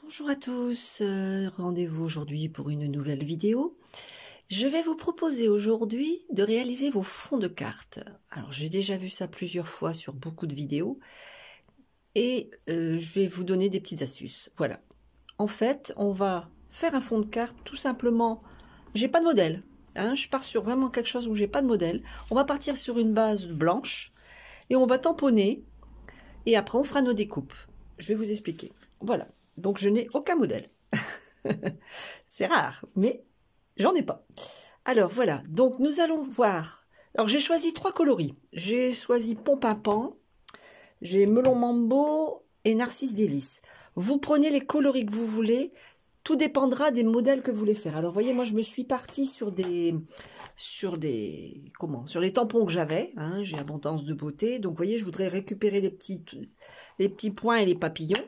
Bonjour à tous, rendez-vous aujourd'hui pour une nouvelle vidéo. Je vais vous proposer aujourd'hui de réaliser vos fonds de cartes. Alors j'ai déjà vu ça plusieurs fois sur beaucoup de vidéos et je vais vous donner des petites astuces. Voilà, en fait on va faire un fond de carte tout simplement, j'ai pas de modèle, hein, je pars sur vraiment quelque chose où j'ai pas de modèle. On va partir sur une base blanche et on va tamponner et après on fera nos découpes. Je vais vous expliquer, voilà. Donc, je n'ai aucun modèle. C'est rare, mais j'en ai pas. Alors, voilà. Donc, nous allons voir. Alors, j'ai choisi 3 coloris. J'ai choisi Pompin-Pan, j'ai Melon Mambo et Narcisse Délice. Vous prenez les coloris que vous voulez. Tout dépendra des modèles que vous voulez faire. Alors, vous voyez, moi, je me suis partie sur les tampons que j'avais. Hein, j'ai abondance de beauté. Donc, vous voyez, je voudrais récupérer les petits points et les papillons.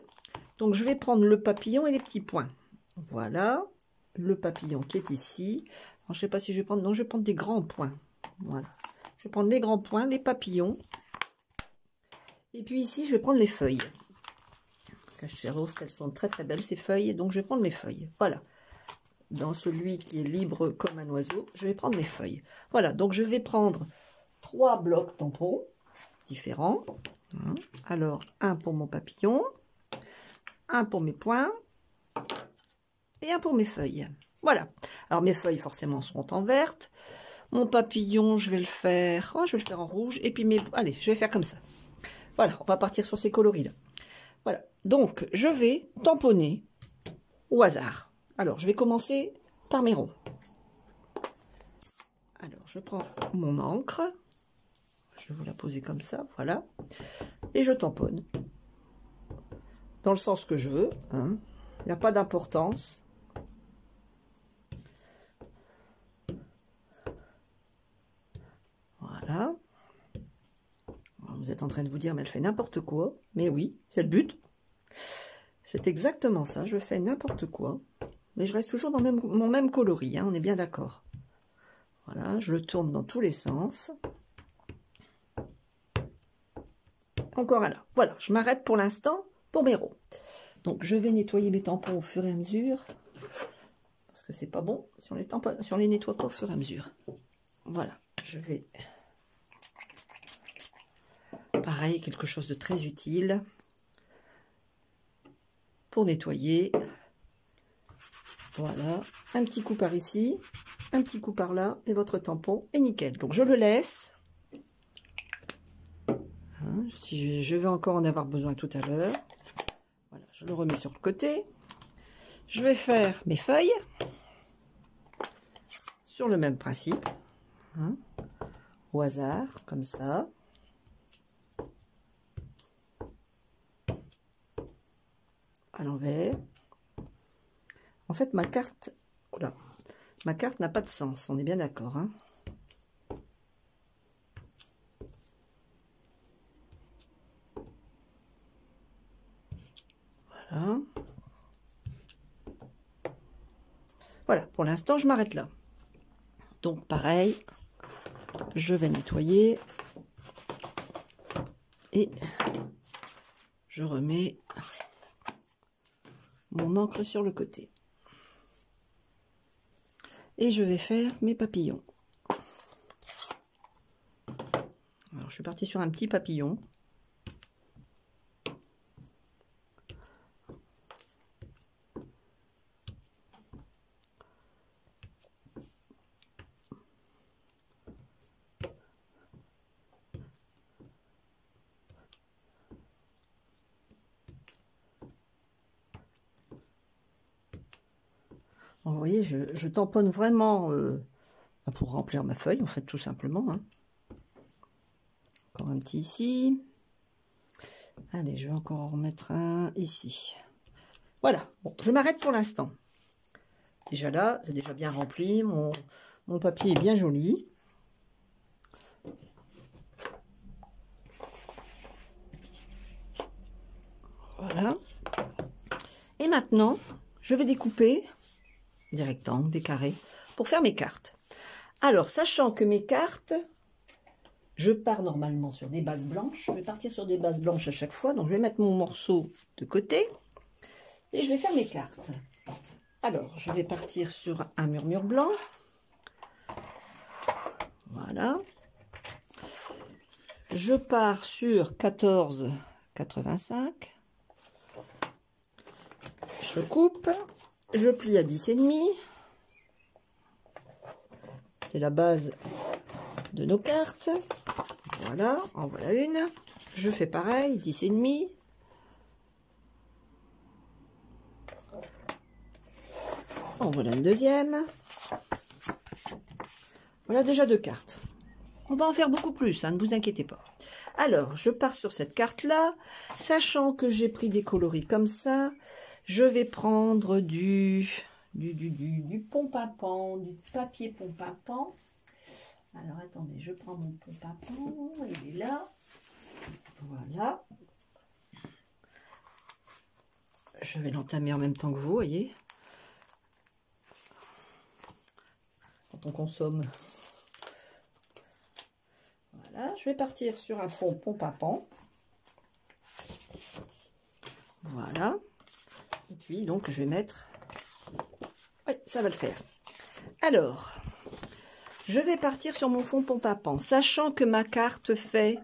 Donc, je vais prendre le papillon et les petits points. Voilà, le papillon qui est ici. Alors, je ne sais pas si je vais prendre... Non, je vais prendre des grands points. Voilà. Je vais prendre les grands points, les papillons. Et puis ici, je vais prendre les feuilles. Parce que je trouve qu'elles sont très très belles, ces feuilles. Donc, je vais prendre mes feuilles. Voilà. Dans celui qui est libre comme un oiseau, je vais prendre mes feuilles. Voilà, donc je vais prendre 3 blocs tampons différents. Alors, un pour mon papillon. Un pour mes points et un pour mes feuilles. Voilà. Alors mes feuilles forcément seront en verte. Mon papillon, je vais le faire. Oh, je vais le faire en rouge. Et puis allez, je vais faire comme ça. Voilà, on va partir sur ces coloris là. Voilà. Donc je vais tamponner au hasard. Alors je vais commencer par mes ronds. Alors je prends mon encre. Je vais vous la poser comme ça. Voilà. Et je tamponne. Dans le sens que je veux, hein. Il n'y a pas d'importance. Voilà. Vous êtes en train de vous dire, mais elle fait n'importe quoi. Mais oui, c'est le but. C'est exactement ça, je fais n'importe quoi. Mais je reste toujours dans mon même coloris, hein, on est bien d'accord. Voilà, je le tourne dans tous les sens. Encore un là. Voilà, je m'arrête pour l'instant pour mes ronds. Donc, je vais nettoyer mes tampons au fur et à mesure. Parce que c'est pas bon si on les nettoie pas au fur et à mesure. Voilà, je vais... Pareil, quelque chose de très utile. Pour nettoyer. Voilà, un petit coup par ici. Un petit coup par là. Et votre tampon est nickel. Donc, je le laisse. Hein, si je vais encore en avoir besoin tout à l'heure. Voilà, je le remets sur le côté. Je vais faire mes feuilles sur le même principe, hein, au hasard, comme ça. À l'envers. En fait, ma carte n'a pas de sens, on est bien d'accord, hein. Voilà. Voilà, pour l'instant, je m'arrête là. Donc, pareil, je vais nettoyer et je remets mon encre sur le côté. Et je vais faire mes papillons. Alors, je suis partie sur un petit papillon. Vous voyez, je tamponne vraiment pour remplir ma feuille, en fait, tout simplement. Hein. Encore un petit ici. Allez, je vais encore en remettre un ici. Voilà, bon, je m'arrête pour l'instant. Déjà là, c'est déjà bien rempli. Mon papier est bien joli. Voilà. Et maintenant, je vais découper des rectangles, des carrés, pour faire mes cartes. Alors, sachant que mes cartes, je pars normalement sur des bases blanches. Je vais partir sur des bases blanches à chaque fois. Donc, je vais mettre mon morceau de côté. Et je vais faire mes cartes. Alors, je vais partir sur un murmure blanc. Voilà. Je pars sur 14,85. Je coupe. Je plie à 10,5. C'est la base de nos cartes. Voilà, en voilà une. Je fais pareil, 10,5. En voilà une deuxième. Voilà déjà 2 cartes. On va en faire beaucoup plus, hein, ne vous inquiétez pas. Alors, je pars sur cette carte-là, sachant que j'ai pris des coloris comme ça. Je vais prendre du pompe à pan, du papier pompe à pan. Alors, attendez, je prends mon pompe à pan, il est là. Voilà. Je vais l'entamer en même temps que vous, voyez. Quand on consomme. Voilà, je vais partir sur un fond pompe à pan. Voilà. Et puis, donc, je vais mettre... Oui, ça va le faire. Alors, je vais partir sur mon fond pompe à pan, sachant que ma carte fait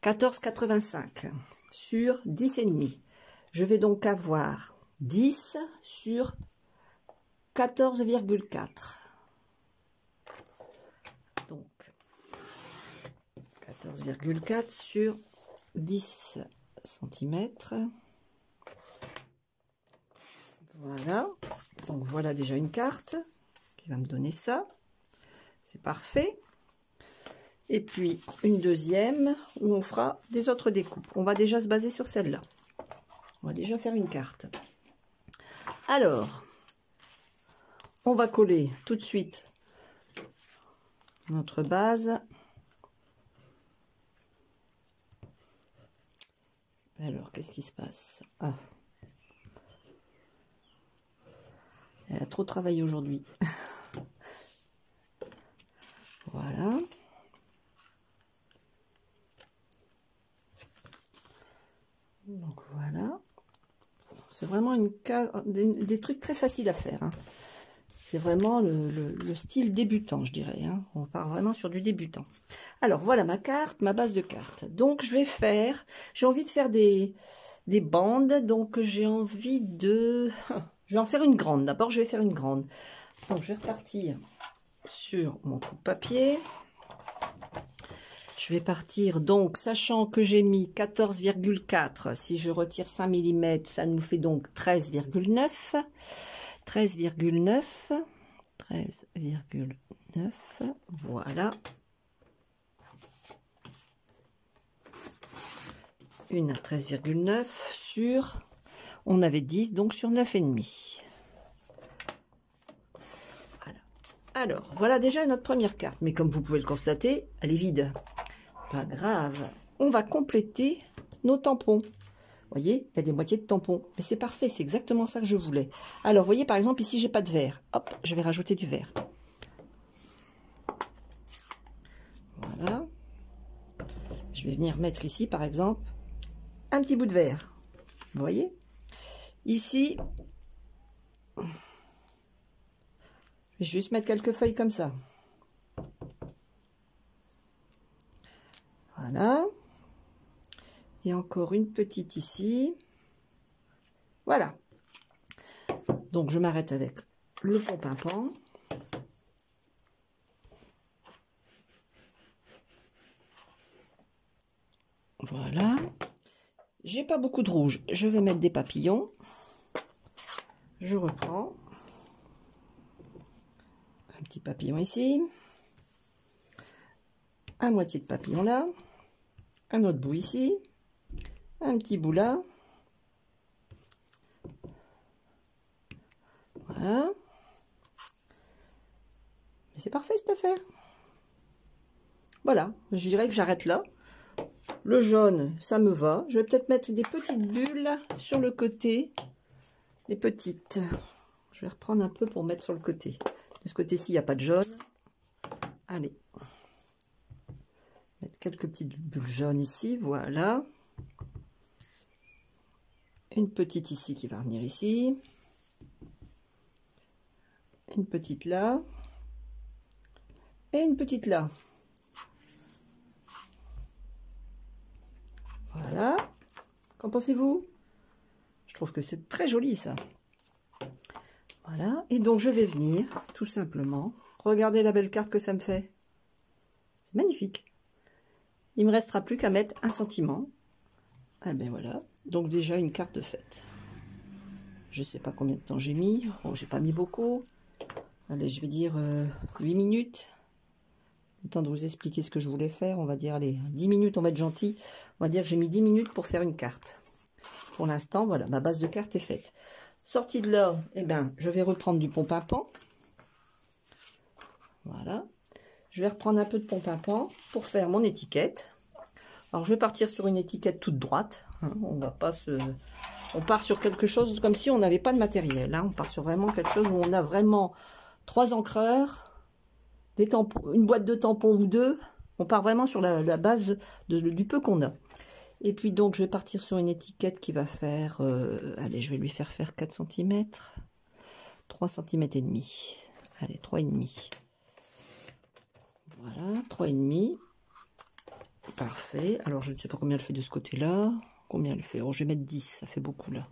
14,85 sur 10,5. Je vais donc avoir 10 sur 14,4. Donc, 14,4 sur 10 cm. Voilà. Donc, voilà déjà une carte qui va me donner ça. C'est parfait. Et puis, une deuxième où on fera des autres découpes. On va déjà se baser sur celle-là. On va déjà faire une carte. Alors, on va coller tout de suite notre base. Alors, qu'est-ce qui se passe? Ah. Elle a trop travaillé aujourd'hui. Voilà. Donc voilà. C'est vraiment des trucs très faciles à faire. Hein. C'est vraiment le style débutant, je dirais. Hein. On part vraiment sur du débutant. Alors, voilà ma carte, ma base de cartes. Donc, j'ai envie de faire des bandes. Donc, j'ai envie de... Je vais en faire une grande. D'abord, je vais faire une grande. Donc, je vais repartir sur mon coupe-papier. Je vais partir, donc, sachant que j'ai mis 14,4. Si je retire 5 mm, ça nous fait donc 13,9. 13,9. 13,9. Voilà. Une à 13,9 sur... On avait 10, donc sur 9,5. Voilà. Alors, voilà déjà notre première carte. Mais comme vous pouvez le constater, elle est vide. Pas grave. On va compléter nos tampons. Vous voyez, il y a des moitiés de tampons. Mais c'est parfait, c'est exactement ça que je voulais. Alors, vous voyez, par exemple, ici, j'ai pas de vert. Hop, je vais rajouter du vert. Voilà. Je vais venir mettre ici, par exemple, un petit bout de vert. Vous voyez? Ici, je vais juste mettre quelques feuilles comme ça. Voilà. Et encore une petite ici. Voilà. Donc, je m'arrête avec le pompe à pan. Voilà. J'ai pas beaucoup de rouge. Je vais mettre des papillons. Je reprends. Un petit papillon ici. Un moitié de papillon là. Un autre bout ici. Un petit bout là. Voilà. Mais c'est parfait cette affaire. Voilà. Je dirais que j'arrête là. Le jaune, ça me va. Je vais peut-être mettre des petites bulles sur le côté. Des petites. Je vais reprendre un peu pour mettre sur le côté. De ce côté-ci, il n'y a pas de jaune. Allez. Mettre quelques petites bulles jaunes ici. Voilà. Une petite ici qui va venir ici. Une petite là. Et une petite là. Voilà. Qu'en pensez-vous? Je trouve que c'est très joli ça. Voilà. Et donc je vais venir tout simplement. Regardez la belle carte que ça me fait. C'est magnifique. Il me restera plus qu'à mettre un sentiment. Ah ben voilà. Donc déjà une carte de fête. Je sais pas combien de temps j'ai mis. Oh, j'ai pas mis beaucoup. Allez, je vais dire 8 minutes. Le temps de vous expliquer ce que je voulais faire. On va dire, allez, 10 minutes, on va être gentil. On va dire que j'ai mis 10 minutes pour faire une carte. Pour l'instant, voilà, ma base de carte est faite. Sortie de là, eh ben, je vais reprendre du pompe-à-pan. Voilà. Je vais reprendre un peu de pompe-à-pan pour faire mon étiquette. Alors, je vais partir sur une étiquette toute droite. Hein, on va pas se... On part sur quelque chose comme si on n'avait pas de matériel. Hein. On part sur vraiment quelque chose où on a vraiment 3 encreurs, des tampons, une boîte de tampons ou 2. On part vraiment sur la base du peu qu'on a. Et puis donc, je vais partir sur une étiquette qui va faire... allez, je vais lui faire 4 cm. 3 cm et demi. Allez, 3,5. Voilà, 3,5. Parfait. Alors, je ne sais pas combien elle fait de ce côté-là. Combien elle fait? Oh, je vais mettre 10. Ça fait beaucoup, là.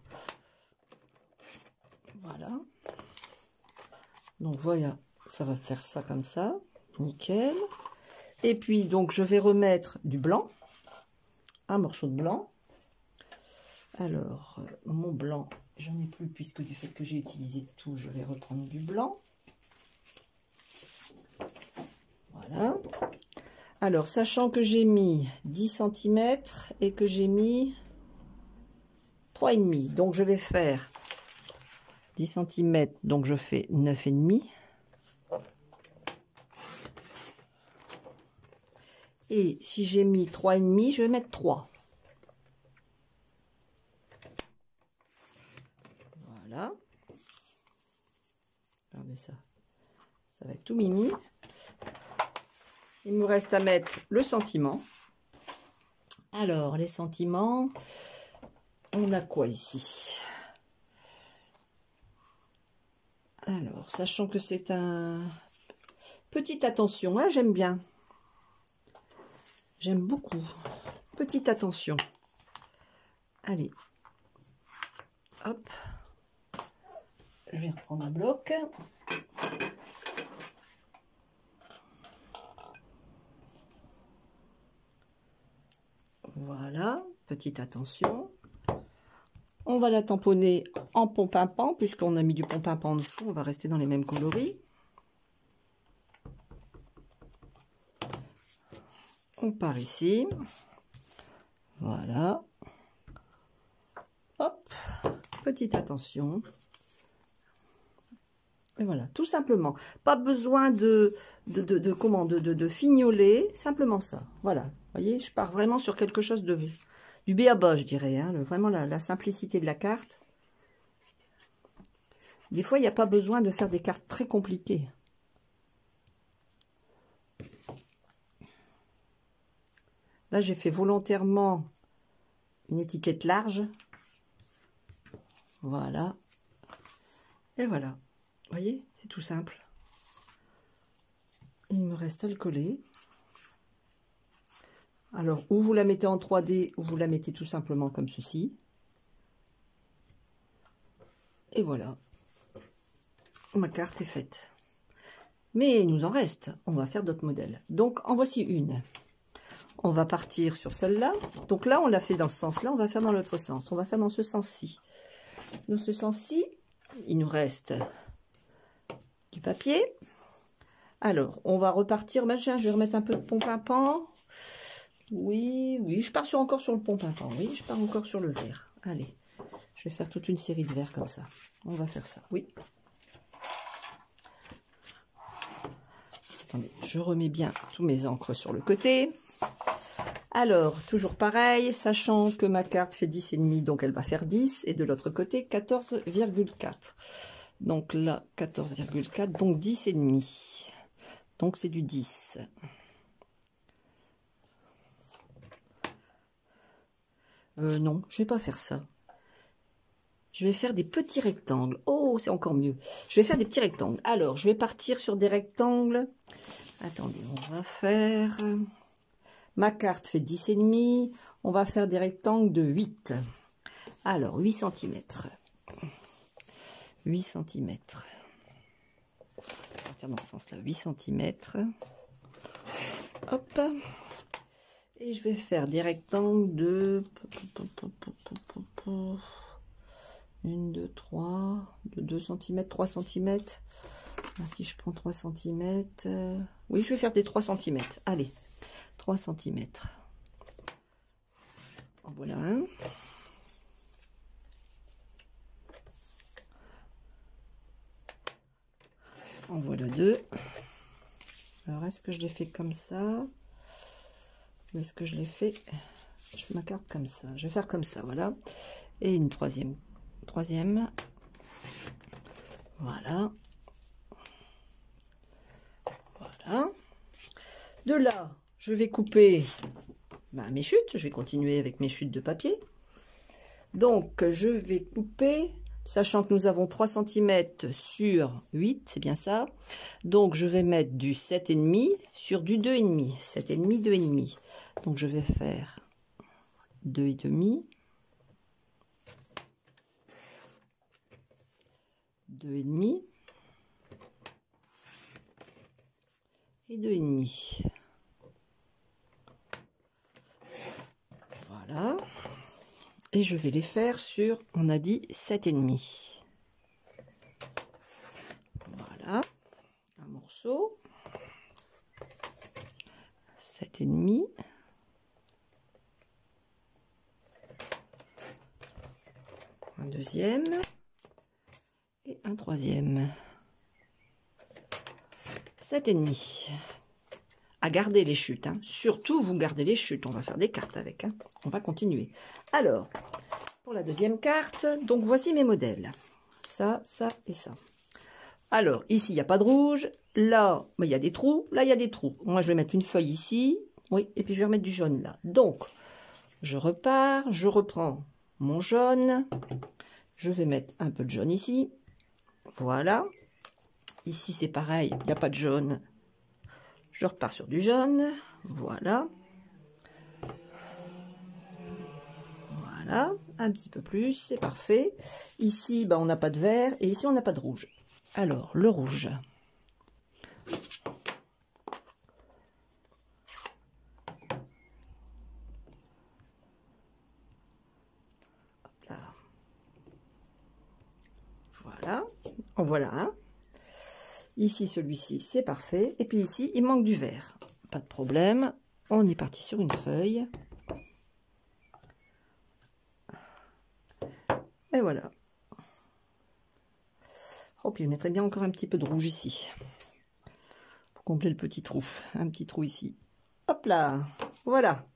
Voilà. Donc, voilà. Ça va faire ça comme ça. Nickel. Et puis, donc, je vais remettre du blanc. Un morceau de blanc. Alors, mon blanc, j'en ai plus puisque du fait que j'ai utilisé tout, je vais reprendre du blanc. Voilà. Alors, sachant que j'ai mis 10 cm et que j'ai mis 3,5. Donc, je vais faire 10 cm, donc je fais 9,5. Et si j'ai mis 3,5, je vais mettre 3. Voilà. Regardez ça. Ça va être tout mimi. Il me reste à mettre le sentiment. Alors, les sentiments, on a quoi ici? Alors, sachant que c'est un... Petite attention, hein, j'aime bien. J'aime beaucoup. Petite attention. Allez. Hop. Je vais reprendre un bloc. Voilà. Petite attention. On va la tamponner en pompe à pan, puisqu'on a mis du pompe à pan en dessous. On va rester dans les mêmes coloris. On part ici. Voilà. Hop. Petite attention. Et voilà, tout simplement. Pas besoin de fignoler, simplement ça. Voilà, vous voyez, je pars vraiment sur quelque chose du b.a.-ba, je dirais. Hein, vraiment la simplicité de la carte. Des fois, il n'y a pas besoin de faire des cartes très compliquées. Là, j'ai fait volontairement une étiquette large. Voilà. Et voilà. Vous voyez, c'est tout simple. Il me reste à le coller. Alors, ou vous la mettez en 3D, ou vous la mettez tout simplement comme ceci. Et voilà. Ma carte est faite. Mais il nous en reste. On va faire d'autres modèles. Donc, en voici une. On va partir sur celle-là. Donc là, on l'a fait dans ce sens-là. On va faire dans l'autre sens. On va faire dans ce sens-ci. Dans ce sens-ci, il nous reste du papier. Alors, on va repartir. Machin, je vais remettre un peu de pompe à pan. Oui, je pars encore sur le pompe à pan. Oui, je pars encore sur le vert. Allez, je vais faire toute une série de verres comme ça. On va faire ça, oui. Attendez, je remets bien tous mes encres sur le côté. Alors, toujours pareil, sachant que ma carte fait 10,5, donc elle va faire 10. Et de l'autre côté, 14,4. Donc là, 14,4, donc 10,5. Donc c'est du 10. Non, je vais pas faire ça. je vais faire des petits rectangles. Oh, c'est encore mieux. Je vais faire des petits rectangles. Alors, je vais partir sur des rectangles. Attendez, on va faire... Ma carte fait 10,5. On va faire des rectangles de 8. Alors, 8 cm. 8 cm. On va partir dans ce sens-là. 8 cm. Hop. Et je vais faire des rectangles de 1, 2, 3, de 2 cm, 3 cm. Si je prends 3 cm, oui, je vais faire des 3 cm. Allez, 3 cm. En voilà un. En voilà deux. Alors, est-ce que je l'ai fait comme ça? Ou est-ce que je l'ai fait? Je ma carte comme ça. Je vais faire comme ça, voilà. Et une troisième. Voilà. Voilà. De là, je vais couper mes chutes. Je vais continuer avec mes chutes de papier. Donc, je vais couper, sachant que nous avons 3 cm sur 8, c'est bien ça. Donc, je vais mettre du 7,5 sur du 2,5. 7,5, 2,5. Donc, je vais faire 2,5. 2,5 et 2,5. Voilà. Et je vais les faire sur, on a dit 7,5. Voilà. Un morceau. 7,5. Un deuxième. Et un troisième. 7,5. À garder les chutes, hein. Surtout vous gardez les chutes, on va faire des cartes avec, hein. On va continuer. Alors, pour la deuxième carte, donc voici mes modèles. Ça, ça et ça. Alors, ici, il n'y a pas de rouge. Là, il y a des trous. Là, il y a des trous. Moi, je vais mettre une feuille ici. Oui, et puis je vais remettre du jaune là. Donc, je repars, je reprends mon jaune. Je vais mettre un peu de jaune ici. Voilà. Ici, c'est pareil, il n'y a pas de jaune. Je repars sur du jaune. Voilà. Voilà. Un petit peu plus, c'est parfait. Ici, on n'a pas de vert. Et ici, on n'a pas de rouge. Alors, le rouge. Hop là. Voilà. En voilà un. Ici, celui-ci, c'est parfait. Et puis ici, il manque du vert. Pas de problème. On est parti sur une feuille. Et voilà. Oh, puis je mettrais bien encore un petit peu de rouge ici. Pour combler le petit trou. Un petit trou ici. Hop là. Voilà.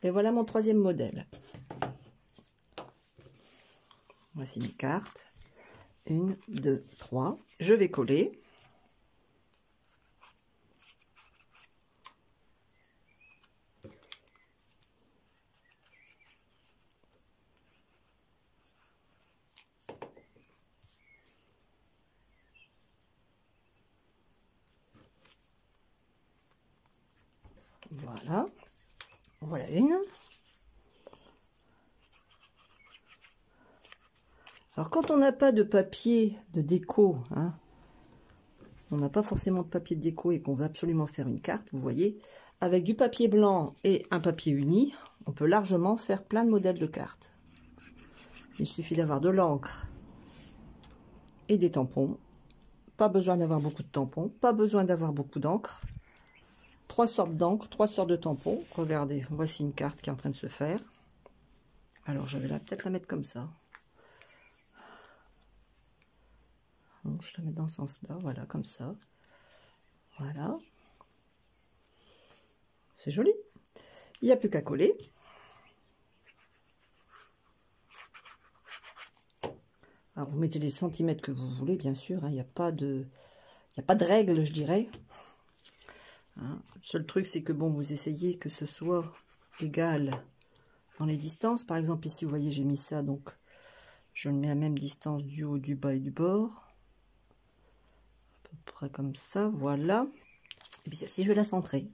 Et voilà mon troisième modèle. Voici mes cartes. 1, 2, 3. Je vais coller. Voilà. Voilà une. Alors, quand on n'a pas de papier de déco, hein, on n'a pas forcément de papier de déco et qu'on veut absolument faire une carte, vous voyez, avec du papier blanc et un papier uni, on peut largement faire plein de modèles de cartes. Il suffit d'avoir de l'encre et des tampons. Pas besoin d'avoir beaucoup de tampons, pas besoin d'avoir beaucoup d'encre. 3 sortes d'encre, 3 sortes de tampons. Regardez, voici une carte qui est en train de se faire. Alors, je vais peut-être la mettre comme ça. Donc, je la mets dans ce sens-là, voilà, comme ça. Voilà. C'est joli. Il n'y a plus qu'à coller. Alors, vous mettez les centimètres que vous voulez, bien sûr. Hein, il n'y a pas de règle, je dirais. Hein, le seul truc, c'est que, bon, vous essayez que ce soit égal dans les distances. Par exemple, ici, vous voyez, j'ai mis ça, donc Je le mets à même distance du haut, du bas et du bord. À peu près comme ça, voilà. Et puis celle-ci, je vais la centrer,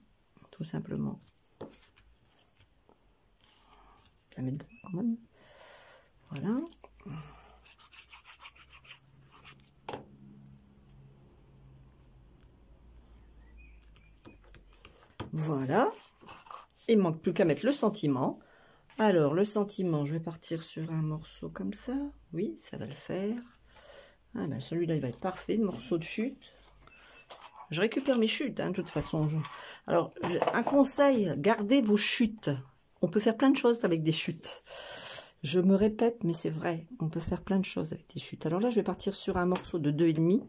tout simplement. Je vais la mettre droit quand même. Voilà. Voilà. Il ne manque plus qu'à mettre le sentiment. Alors, le sentiment, je vais partir sur un morceau comme ça. Oui, ça va le faire. Ah ben, celui-là, il va être parfait, le morceau de chute. Je récupère mes chutes, hein, de toute façon. Alors, un conseil, gardez vos chutes. On peut faire plein de choses avec des chutes. Je me répète, mais c'est vrai. On peut faire plein de choses avec des chutes. Alors là, je vais partir sur un morceau de 2,5.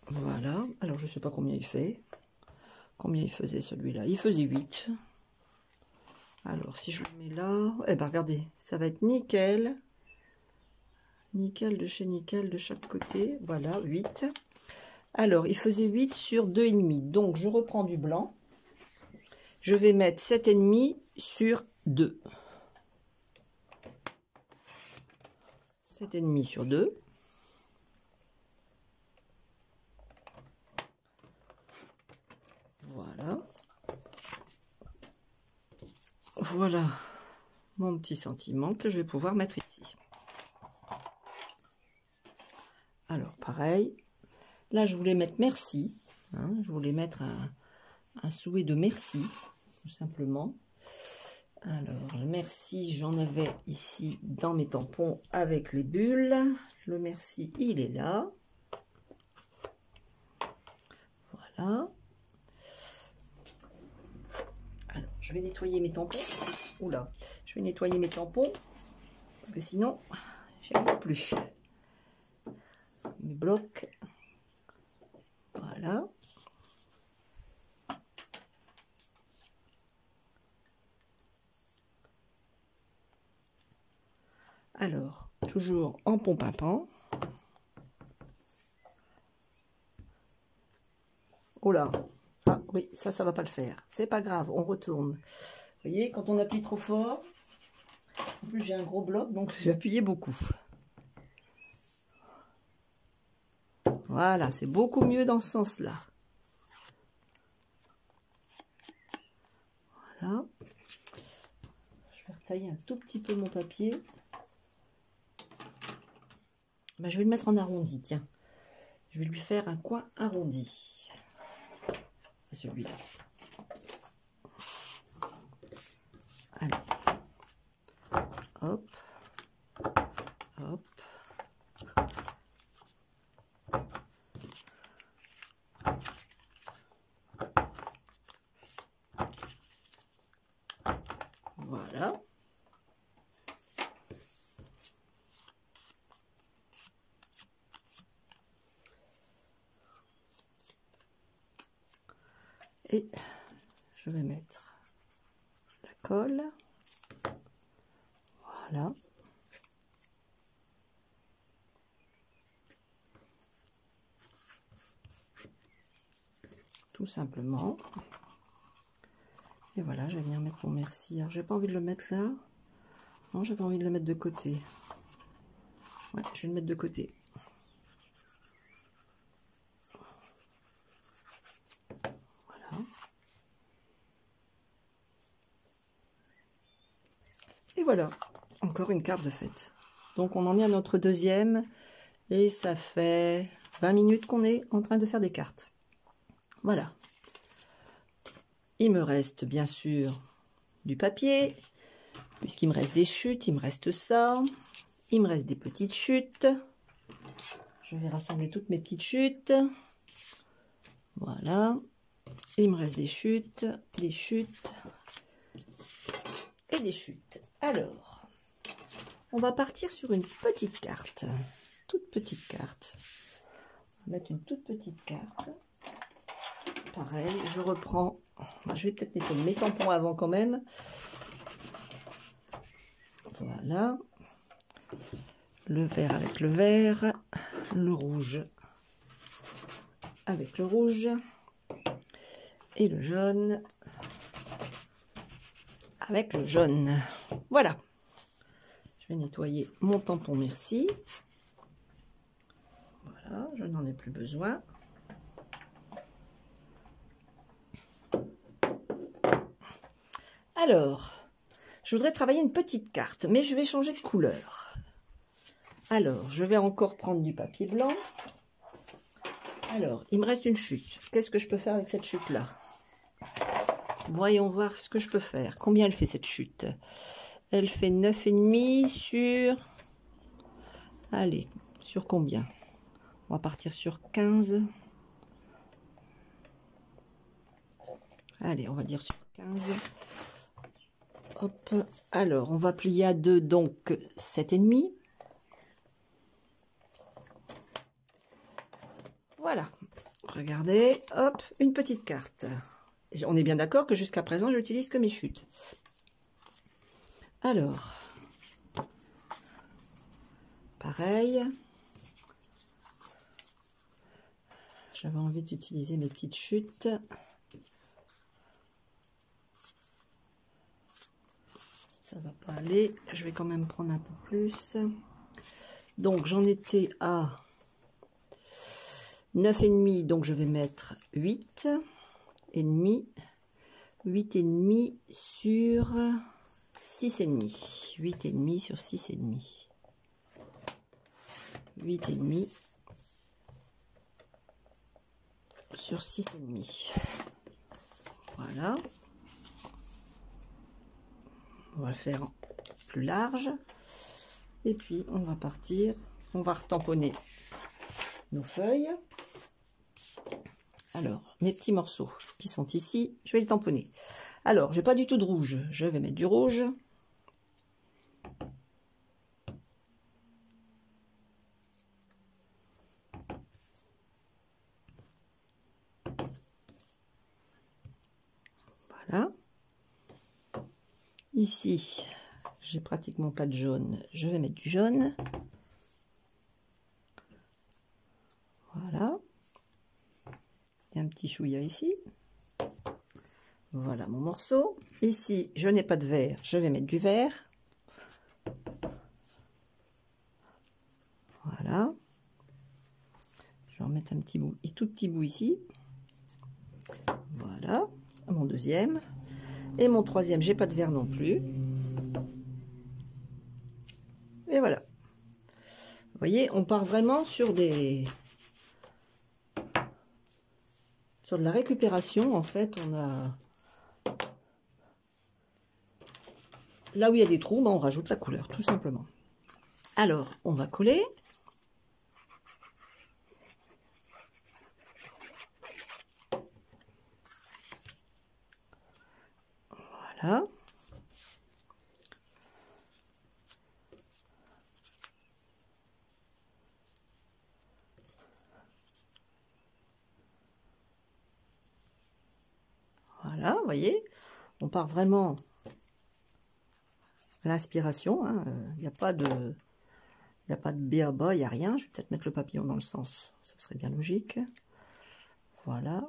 Voilà. Alors, je ne sais pas combien il fait. Combien il faisait celui-là? Il faisait 8. Alors, si je le mets là... Eh ben, regardez, ça va être nickel. Nickel de chez nickel de chaque côté. Voilà, 8. Alors, il faisait 8 sur 2,5. Donc, je reprends du blanc. Je vais mettre 7,5 sur 2. 7,5 sur 2. Voilà. Voilà mon petit sentiment que je vais pouvoir mettre ici. Alors, pareil. Là, je voulais mettre merci. Hein, je voulais mettre un souhait de merci, tout simplement. Alors, le merci, j'en avais ici dans mes tampons avec les bulles. Le merci, il est là. Voilà. Alors, je vais nettoyer mes tampons. Oula, je vais nettoyer mes tampons parce que sinon, j'y arrive plus. Mes blocs. Voilà. Alors, toujours en pompe-à-pan. Oh là. Ah oui, ça va pas le faire. C'est pas grave, on retourne. Vous voyez, quand on appuie trop fort, en plus j'ai un gros bloc, donc j'ai appuyé beaucoup. Voilà, c'est beaucoup mieux dans ce sens-là. Voilà. Je vais retailler un tout petit peu mon papier. Ben, je vais le mettre en arrondi, tiens. Je vais lui faire un coin arrondi. Celui-là. Allez. Hop. Hop. Voilà. Et je vais mettre la colle. Voilà. Tout simplement. Et voilà, je vais venir mettre mon merci. Alors, j'ai pas envie de le mettre là. Non, j'avais envie de le mettre de côté. Ouais, je vais le mettre de côté. Voilà. Et voilà, encore une carte de fête. Donc, on en est à notre deuxième. Et ça fait 20 minutes qu'on est en train de faire des cartes. Voilà. Il me reste bien sûr du papier. Puisqu'il me reste des chutes, il me reste ça. Il me reste des petites chutes. Je vais rassembler toutes mes petites chutes. Voilà. Il me reste des chutes et des chutes. Alors, on va partir sur une petite carte. Toute petite carte. On va mettre une toute petite carte. Pareil, je reprends. Je vais peut-être mettre mes tampons avant quand même. Voilà. Le vert avec le vert. Le rouge avec le rouge. Et le jaune avec le jaune. Voilà. Je Je vais nettoyer mon tampon merci. Voilà, je n'en ai plus besoin. Alors, je voudrais travailler une petite carte, mais je vais changer de couleur. Alors, je vais encore prendre du papier blanc. Alors, il me reste une chute. Qu'est-ce que je peux faire avec cette chute-là? Voyons voir ce que je peux faire. Combien elle fait cette chute? Elle fait 9,5 sur... Allez, sur combien? On va partir sur 15. Allez, on va dire sur 15. Hop. Alors, on va plier à 2, donc 7,5. Voilà. Regardez, hop, une petite carte. On est bien d'accord que jusqu'à présent, j'utilise que mes chutes. Alors, pareil. J'avais envie d'utiliser mes petites chutes. Ça va pas aller. Je vais quand même prendre un peu plus. Donc, j'en étais à 9,5. Donc, je vais mettre 8,5. 8,5 sur 6,5. 8,5 sur 6,5. 8,5 sur 6,5. Voilà. On va le faire plus large. Et puis, on va partir. On va retamponner nos feuilles. Alors, mes petits morceaux qui sont ici, je vais les tamponner. Alors, je n'ai pas du tout de rouge. Je vais mettre du rouge. Voilà. Ici, j'ai pratiquement pas de jaune. Je vais mettre du jaune. Voilà. Et un petit chouïa ici. Voilà mon morceau. Ici, je n'ai pas de vert. Je vais mettre du vert. Voilà. Je vais en mettre un petit bout, un tout petit bout ici. Voilà. Mon deuxième. Et mon troisième, j'ai pas de vert non plus. Et voilà. Vous voyez, on part vraiment sur de la récupération. En fait, on a... Là où il y a des trous, ben, on rajoute la couleur, tout simplement. Alors, on va coller. Voilà. Voilà, vous voyez, on part vraiment à l'inspiration. Il n'y a pas de B.A.-ba, il n'y a rien. Je vais peut-être mettre le papillon dans le sens, ça serait bien logique. Voilà.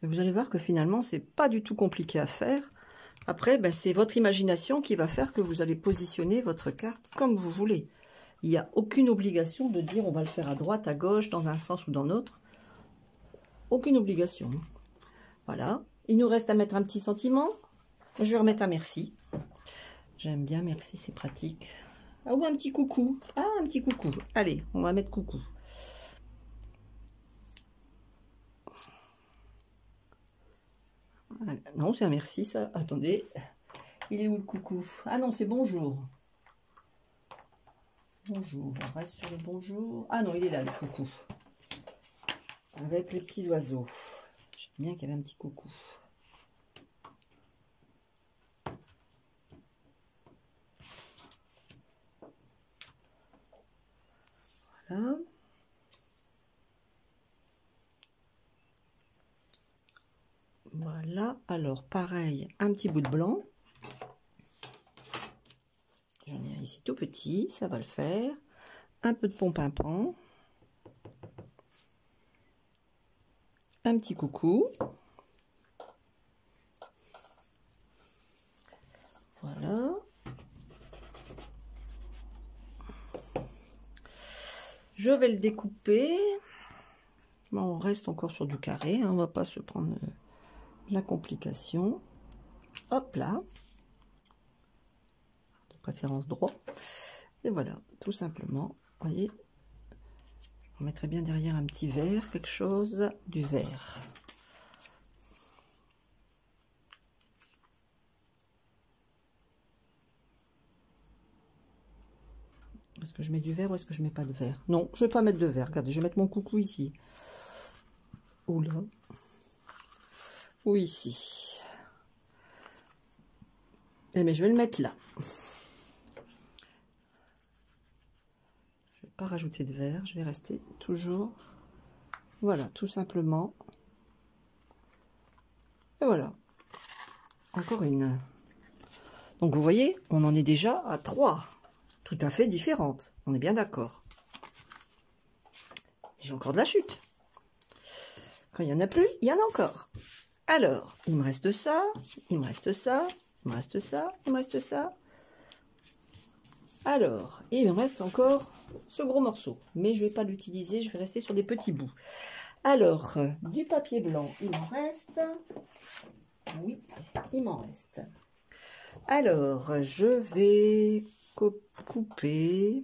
Et vous allez voir que finalement, c'est pas du tout compliqué à faire. Après, ben, c'est votre imagination qui va faire que vous allez positionner votre carte comme vous voulez. Il n'y a aucune obligation de dire on va le faire à droite, à gauche, dans un sens ou dans l'autre. Aucune obligation. Voilà. Il nous reste à mettre un petit sentiment. Je vais remettre un merci. J'aime bien merci, c'est pratique. Ah, ou un petit coucou. Ah, un petit coucou. Allez, on va mettre coucou. Non, c'est un merci, ça. Attendez. Il est où le coucou? Ah non, c'est bonjour. Bonjour. On reste sur le bonjour. Ah non, il est là, le coucou. Avec les petits oiseaux. J'aime bien qu'il y avait un petit coucou. Voilà. Voilà. Alors, pareil, un petit bout de blanc. c'est tout petit, ça va le faire. Un peu de pom-pim-pam. Un petit coucou. Voilà. Je vais le découper. Bon, on reste encore sur du carré, hein, on va pas se prendre la complication. Hop là. De préférence droit. Et voilà, tout simplement. Vous voyez, on mettrait bien derrière un petit verre, quelque chose, du verre. Est-ce que je mets du verre ou est-ce que je mets pas de verre? Non, je vais pas mettre de verre. Regardez, je vais mettre mon coucou ici. Ou là. Ou ici. Eh bien, je vais le mettre là. Je vais pas rajouter de verre. Je vais rester toujours. Voilà, tout simplement. Et voilà. Encore une. Donc, vous voyez, on en est déjà à 3. Tout à fait différentes. On est bien d'accord. J'ai encore de la chute. Quand il n'y en a plus, il y en a encore. Alors, il me reste ça, il me reste ça, il me reste ça, il me reste ça. Alors, il me reste encore ce gros morceau. Mais je ne vais pas l'utiliser, je vais rester sur des petits bouts. Alors, du papier blanc, il m'en reste. Oui, il m'en reste. Alors, je vais couper.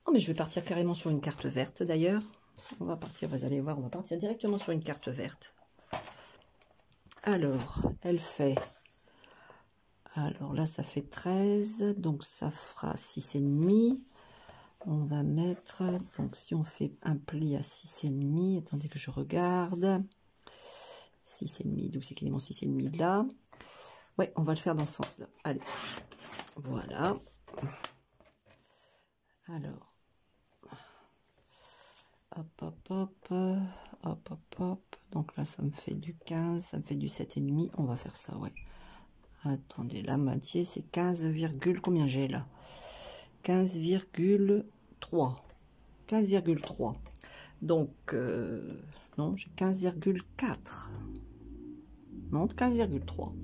Oh, mais je vais partir carrément sur une carte verte d'ailleurs. On va partir, vous allez voir, on va partir directement sur une carte verte. Alors, elle fait... Alors là, ça fait 13, donc ça fera 6,5. On va mettre... Donc, si on fait un pli à 6,5, attendez que je regarde. 6,5, d'où c'est qu'il est mon 6,5 là? Ouais, on va le faire dans ce sens-là. Allez, voilà. Alors, hop, hop, hop, hop, hop, hop. Donc là, ça me fait du 15, ça me fait du 7,5. On va faire ça, ouais. Attendez, la moitié, c'est 15, combien j'ai là? 15,3. 15,3. Donc, non, j'ai 15,4. Non, 15,3.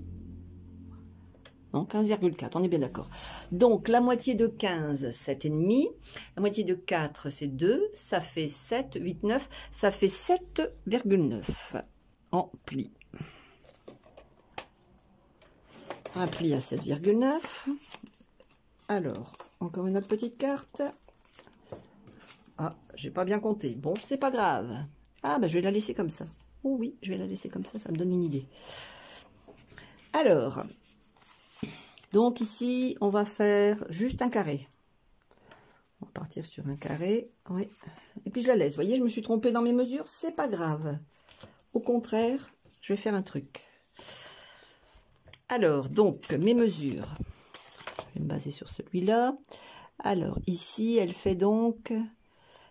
Non, 15,4, on est bien d'accord. Donc, la moitié de 15, 7,5. La moitié de 4, c'est 2. Ça fait 7, 8, 9. Ça fait 7,9 en pli. Un pli à 7,9. Alors, encore une autre petite carte. Ah, j'ai pas bien compté. Bon, c'est pas grave. Ah, bah, je vais la laisser comme ça. Oh oui, je vais la laisser comme ça me donne une idée. Alors... Donc ici, on va faire juste un carré. On va partir sur un carré. Oui. Et puis je la laisse. Vous voyez, je me suis trompée dans mes mesures. C'est pas grave. Au contraire, je vais faire un truc. Alors, donc, mes mesures. Je vais me baser sur celui-là. Alors, ici, elle fait donc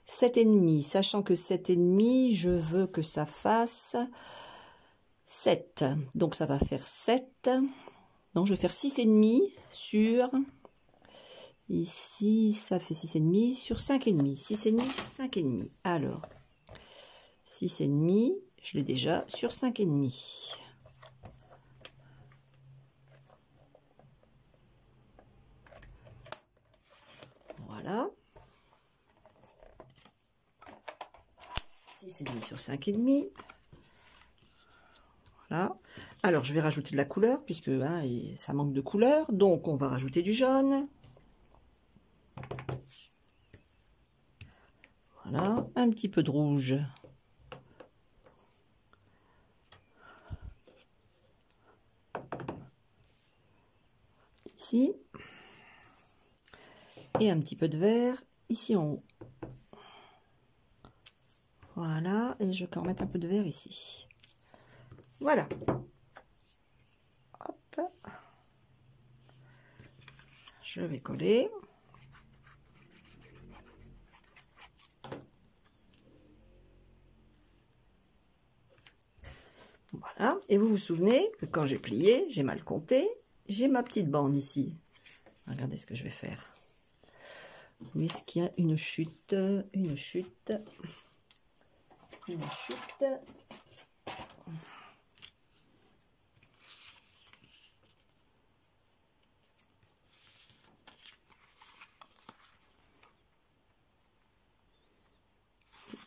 7,5. Sachant que 7,5, je veux que ça fasse 7. Donc, ça va faire 7. Donc, je vais faire 6,5 sur... Ici, ça fait 6,5 sur 5,5. 6,5 sur 5,5. Alors, 6,5, je l'ai déjà sur 5,5. Voilà. 6,5 sur 5,5. Voilà. Alors, je vais rajouter de la couleur, puisque hein, ça manque de couleur. Donc, on va rajouter du jaune. Voilà. Un petit peu de rouge. Ici. Et un petit peu de vert ici en haut. Voilà. Et je vais encore mettre un peu de vert ici. Voilà. Hop. Je vais coller. Voilà. Et vous vous souvenez que quand j'ai plié, j'ai mal compté. J'ai ma petite bande ici. Regardez ce que je vais faire. Où est-ce qu'il y a une chute? Une chute. Une chute.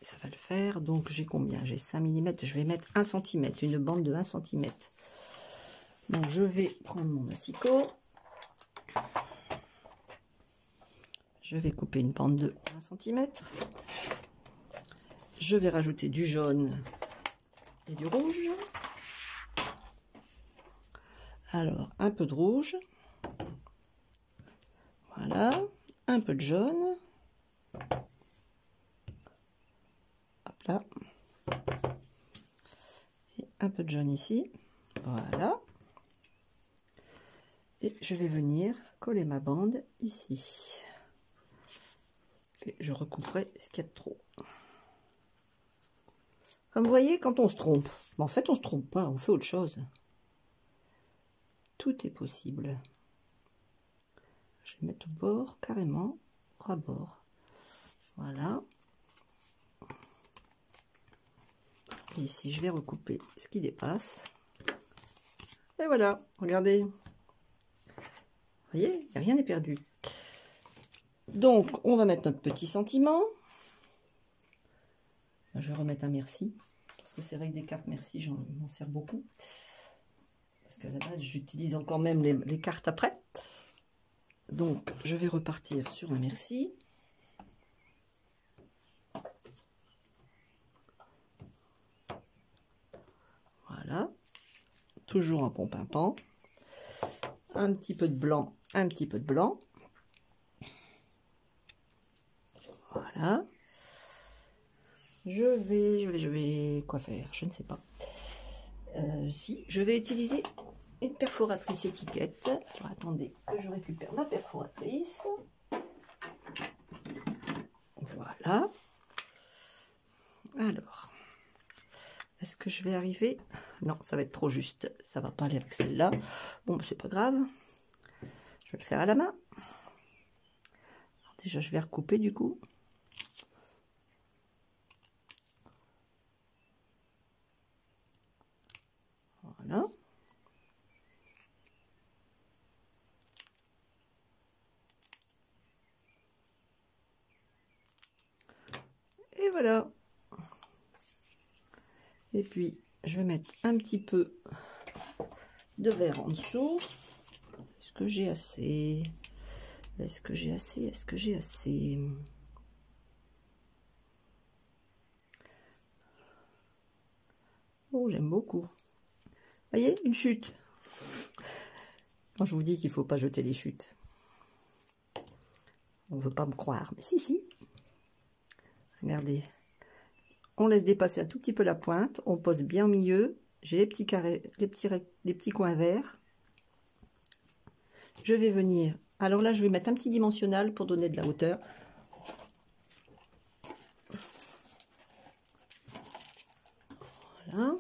Ça va le faire. Donc j'ai combien? J'ai 5 mm. Je vais mettre 1 cm, une bande de 1 cm. Donc je vais prendre mon massicot. Je vais couper une bande de 1 cm. Je vais rajouter du jaune et du rouge. Alors, un peu de rouge. Voilà. Un peu de jaune. Hop là. Et un peu de jaune ici. Voilà. Et je vais venir coller ma bande ici. Et je recouperai ce qu'il y a de trop. Comme vous voyez, quand on se trompe, en fait on se trompe pas, on fait autre chose. Tout est possible. Je vais mettre au bord, carrément, au ras-bord. Voilà. Et ici, je vais recouper ce qui dépasse. Et voilà, regardez. Vous voyez, rien n'est perdu. Donc, on va mettre notre petit sentiment. Je vais remettre un merci. Parce que c'est vrai que des cartes merci, j'en m'en sers beaucoup. Parce qu'à la base, j'utilise encore même les cartes après. Donc, je vais repartir sur un merci. Voilà. Toujours en pompimpant. Un petit peu de blanc, un petit peu de blanc. Voilà. Je vais quoi faire? Je ne sais pas. Si, je vais utiliser une perforatrice étiquette. Alors, attendez que je récupère ma perforatrice. Voilà. Alors, est-ce que je vais arriver? Non, ça va être trop juste. Ça va pas aller avec celle-là. Bon, c'est pas grave. Je vais le faire à la main. Alors, déjà, je vais recouper du coup. Voilà. Et voilà. Et puis, je vais mettre un petit peu de vert en dessous. Est-ce que j'ai assez? Est-ce que j'ai assez? Est-ce que j'ai assez? Oh, j'aime beaucoup. Voyez, une chute. Quand je vous dis qu'il ne faut pas jeter les chutes. On ne veut pas me croire, mais si, si. Regardez. On laisse dépasser un tout petit peu la pointe. On pose bien au milieu. J'ai les petits carrés, les petits coins verts. Je vais venir. Alors là, je vais mettre un petit dimensionnel pour donner de la hauteur. Voilà.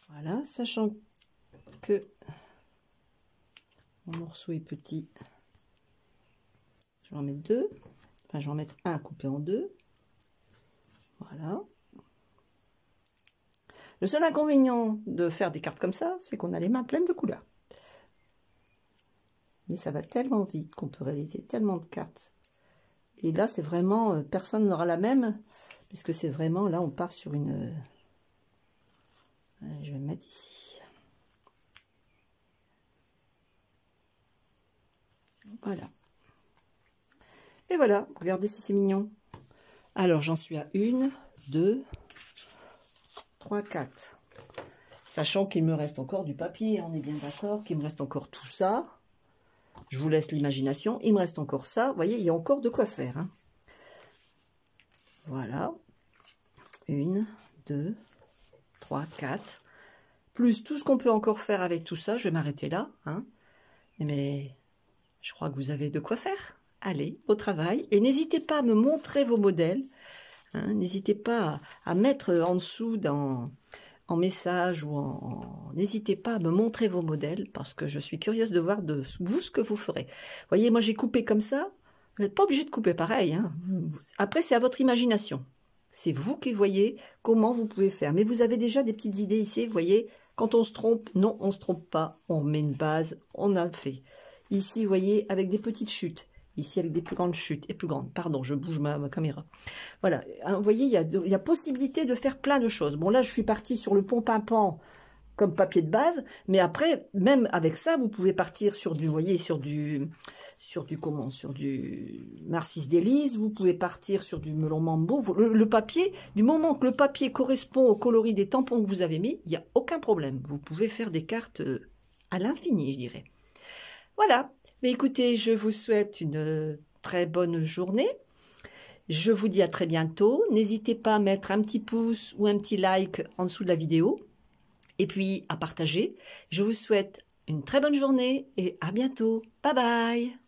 Voilà, sachant que mon morceau est petit, je vais en mettre deux. Enfin, je vais en mettre un coupé en deux. Voilà. Le seul inconvénient de faire des cartes comme ça, c'est qu'on a les mains pleines de couleurs. Mais ça va tellement vite qu'on peut réaliser tellement de cartes. Et là, c'est vraiment, personne n'aura la même, puisque c'est vraiment, là, on part sur une... je vais me mettre ici. Voilà. Et voilà, regardez si c'est mignon. Alors, j'en suis à 1, 2, 3, 4. Sachant qu'il me reste encore du papier, on est bien d'accord, qu'il me reste encore tout ça. Je vous laisse l'imagination. Il me reste encore ça. Vous voyez, il y a encore de quoi faire. Hein. Voilà. 1, 2, 3, 4. Plus tout ce qu'on peut encore faire avec tout ça. Je vais m'arrêter là. Hein. Mais je crois que vous avez de quoi faire. Allez, au travail. Et n'hésitez pas à me montrer vos modèles. Hein. N'hésitez pas à mettre en dessous en message ou n'hésitez pas à me montrer vos modèles parce que je suis curieuse de voir de vous ce que vous ferez. Vous voyez, moi j'ai coupé comme ça. Vous n'êtes pas obligé de couper pareil. Hein. Après, c'est à votre imagination. C'est vous qui voyez comment vous pouvez faire. Mais vous avez déjà des petites idées ici. Vous voyez, quand on se trompe, non, on ne se trompe pas. On met une base, on a fait. Ici, vous voyez, avec des petites chutes. Ici, avec des plus grandes chutes. Et plus grandes. Pardon, je bouge ma caméra. Voilà. Vous voyez, il y a possibilité de faire plein de choses. Bon, là, je suis partie sur le pont-pimpant comme papier de base, mais après, même avec ça, vous pouvez partir sur du, vous voyez, sur du Narcisse d'Élise, vous pouvez partir sur du melon mambo. Le papier, du moment que le papier correspond au coloris des tampons que vous avez mis, il n'y a aucun problème. Vous pouvez faire des cartes à l'infini, je dirais. Voilà. Mais écoutez, je vous souhaite une très bonne journée. Je vous dis à très bientôt. N'hésitez pas à mettre un petit pouce ou un petit like en dessous de la vidéo. Et puis à partager. Je vous souhaite une très bonne journée et à bientôt. Bye bye.